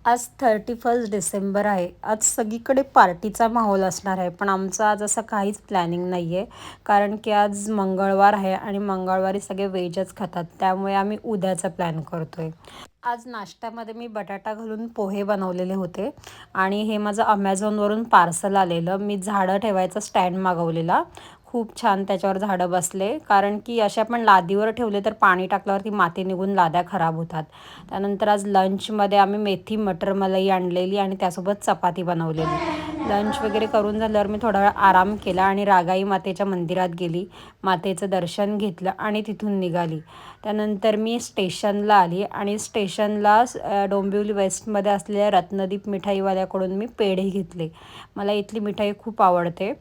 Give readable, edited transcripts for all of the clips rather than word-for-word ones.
आज 31 डिसेंबर आहे. आज सगळीकडे पार्टीचा माहोल असणार आहे. पण आमचं आज असं काहीच प्लॅनिंग नाही आहे. कारण की आज मंगळवार आहे आणि मंगळवारी सगळे व्हेजच खातात. त्यामुळे आम्ही उद्याचा प्लॅन करतो आहे. आज नाश्त्यामध्ये मी बटाटा घालून पोहे बनवलेले होते आणि हे माझं Amazonवरून पार्सल आलेलं. मी झाडं ठेवायचा स्टँड मागवलेला. खूप छान त्याच्यावर झाडं बसले. कारण की असे आपण लादीवर ठेवले तर पाणी टाकल्यावरती माती निघून लाद्या खराब होतात. त्यानंतर आज लंचमध्ये आम्ही मेथी मटर मलाई आणलेली आणि त्यासोबत चपाती बनवलेली. लंच वगैरे करून झाल्यावर मी थोडा वेळ आराम केला आणि रागाई मातेच्या मंदिरात गेली. मातेचं दर्शन घेतलं आणि तिथून निघाली. त्यानंतर मी स्टेशनला आली आणि स्टेशनला डोंबिवली वेस्टमध्ये असलेल्या रत्नदीप मिठाईवाल्याकडून मी पेढे घेतले. मला इथली मिठाई खूप आवडते.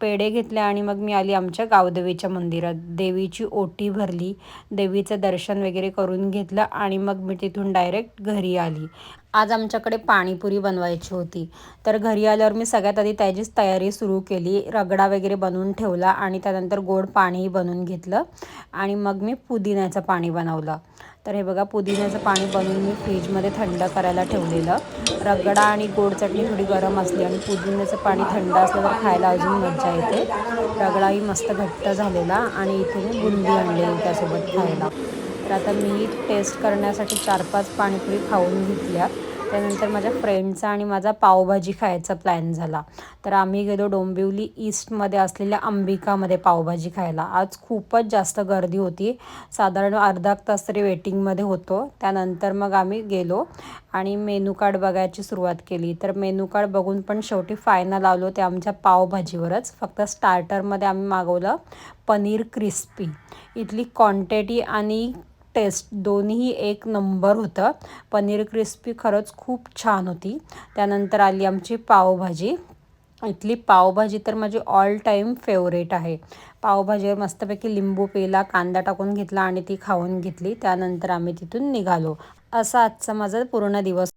पेढे घेतले आणि मग मी आली आमच्या गावदेवीच्या मंदिरात. देवीची ओटी भरली, देवीचं दर्शन वगैरे करून घेतलं आणि मग मी तिथून डायरेक्ट घरी आली. आज आमच्याकडे पाणीपुरी बनवायची होती. तर घरी आल्यावर मी सगळ्यात आधी त्याचीच तयारी सुरू केली. रगडा वगैरे बनवून ठेवला आणि त्यानंतर गोड पाणीही बनवून घेतलं आणि मग मी पुदिन्याचं पाणी बनवलं. तर हे बघा, पुदिन्याचं पाणी बनवून मी फ्रीजमध्ये थंड करायला ठेवलेलं. रगडा आणि गोड चटणी थोडी गरम असली आणि पुदिन्याचं पाणी थंड असलं तर खायला अजून मजा येते. रगडाही मस्त घट्ट झालेला आणि इथे मी बुंदी आणलेली त्यासोबत खायला. तर आता मी टेस्ट करण्यासाठी 4-5 पाणीपुरी खाऊन घेतल्या. त्यानंतर माझ्या फ्रेंडचा आणि माझा पावभाजी खायचा प्लॅन झाला. तर आम्ही गेलो डोंबिवली ईस्टमध्ये असलेल्या अंबिकामध्ये पावभाजी खायला. आज खूपच जास्त गर्दी होती. साधारण अर्धा तास तरी वेटिंगमध्ये होतो. त्यानंतर मग आम्ही गेलो आणि मेनू कार्ड बघायची सुरुवात केली. तर मेनू कार्ड बघून पण शेवटी फायनल आलो ते आमच्या पावभाजीवरच. फक्त स्टार्टरमध्ये आम्ही मागवलं पनीर क्रिस्पी. इथली क्वांटिटी आणि टेस्ट दोन्हीही एक नंबर होतं. पनीर क्रिस्पी खरंच खूप छान होती. त्यानंतर आली आमची पावभाजी. इथली पावभाजी तर माझी ऑल टाईम फेवरेट आहे. पावभाजीवर मस्तपैकी लिंबू पिळला, कांदा टाकून घेतला आणि ती खाऊन घेतली. त्यानंतर आम्ही तिथून निघालो. असा आजचा माझा पूर्ण दिवस